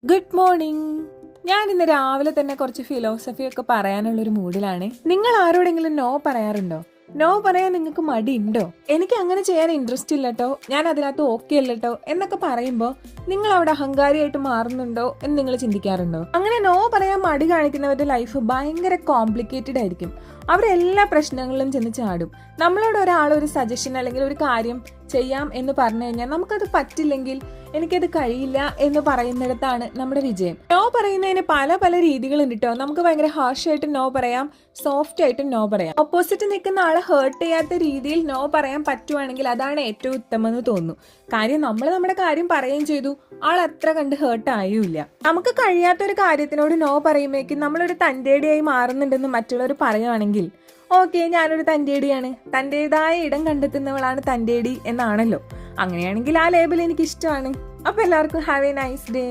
Good morning. ഞാൻ ഇന്ന് രാവിലെ തന്നെ കുറച്ച് ഫിലോസഫി ഒക്കെ പറയാനുള്ളൊരു മൂഡിലാണ്. നിങ്ങൾ ആരോടെങ്കിലും നോ പറയാറുണ്ടോ? നോ പറയാൻ നിങ്ങൾക്ക് മടിയുണ്ടോ? എനിക്ക് അങ്ങനെ ചെയ്യാൻ ഇൻട്രസ്റ്റ് ഇല്ലട്ടോ, ഞാൻ അതിനകത്ത് ഓക്കെ അല്ലട്ടോ എന്നൊക്കെ പറയുമ്പോൾ നിങ്ങൾ അവിടെ അഹങ്കാരിയായിട്ട് മാറുന്നുണ്ടോ എന്ന് നിങ്ങൾ ചിന്തിക്കാറുണ്ടോ? അങ്ങനെ നോ പറയാൻ മടി കാണിക്കുന്നവരുടെ ലൈഫ് ഭയങ്കര കോംപ്ലിക്കേറ്റഡ് ആയിരിക്കും. അവരെല്ലാ പ്രശ്നങ്ങളിലും ചെന്ന് ചാടും. നമ്മളോട് ഒരാൾ ഒരു സജഷൻ അല്ലെങ്കിൽ ഒരു കാര്യം ചെയ്യാം എന്ന് പറഞ്ഞു കഴിഞ്ഞാൽ നമുക്കത് പറ്റില്ലെങ്കിൽ എനിക്കത് കഴിയില്ല എന്ന് പറയുന്നിടത്താണ് നമ്മുടെ വിജയം. നോ പറയുന്നതിന് പല പല രീതികളുണ്ട് കേട്ടോ. നമുക്ക് ഭയങ്കര ഹാർഷായിട്ട് നോ പറയാം, സോഫ്റ്റ് ആയിട്ട് നോ പറയാം. ഓപ്പോസിറ്റ് നിൽക്കുന്ന ആളെ ഹേർട്ട് ചെയ്യാത്ത രീതിയിൽ നോ പറയാൻ പറ്റുവാണെങ്കിൽ അതാണ് ഏറ്റവും ഉത്തമം എന്ന് തോന്നുന്നു. കാര്യം നമ്മൾ നമ്മുടെ കാര്യം പറയുകയും ചെയ്തു, ആൾ അത്ര കണ്ട് ഹേർട്ട് ആയുമില്ല. നമുക്ക് കഴിയാത്തൊരു കാര്യത്തിനോട് നോ പറയുമ്പോഴേക്കും നമ്മളൊരു തന്റേടിയായി മാറുന്നുണ്ടെന്ന് മറ്റുള്ളവർ പറയുവാണെങ്കിൽ ഓക്കെ, ഞാനൊരു തന്റേടിയാണ്, തന്റേതായ ഇടം കണ്ടെത്തുന്നവളാണ് തന്റേടി എന്നാണല്ലോ. അങ്ങനെയാണെങ്കിൽ ആ ലേബൽ എനിക്ക് ഇഷ്ടമാണ്. അപ്പൊ എല്ലാവർക്കും ഹാവ് എ നൈസ് ഡേ.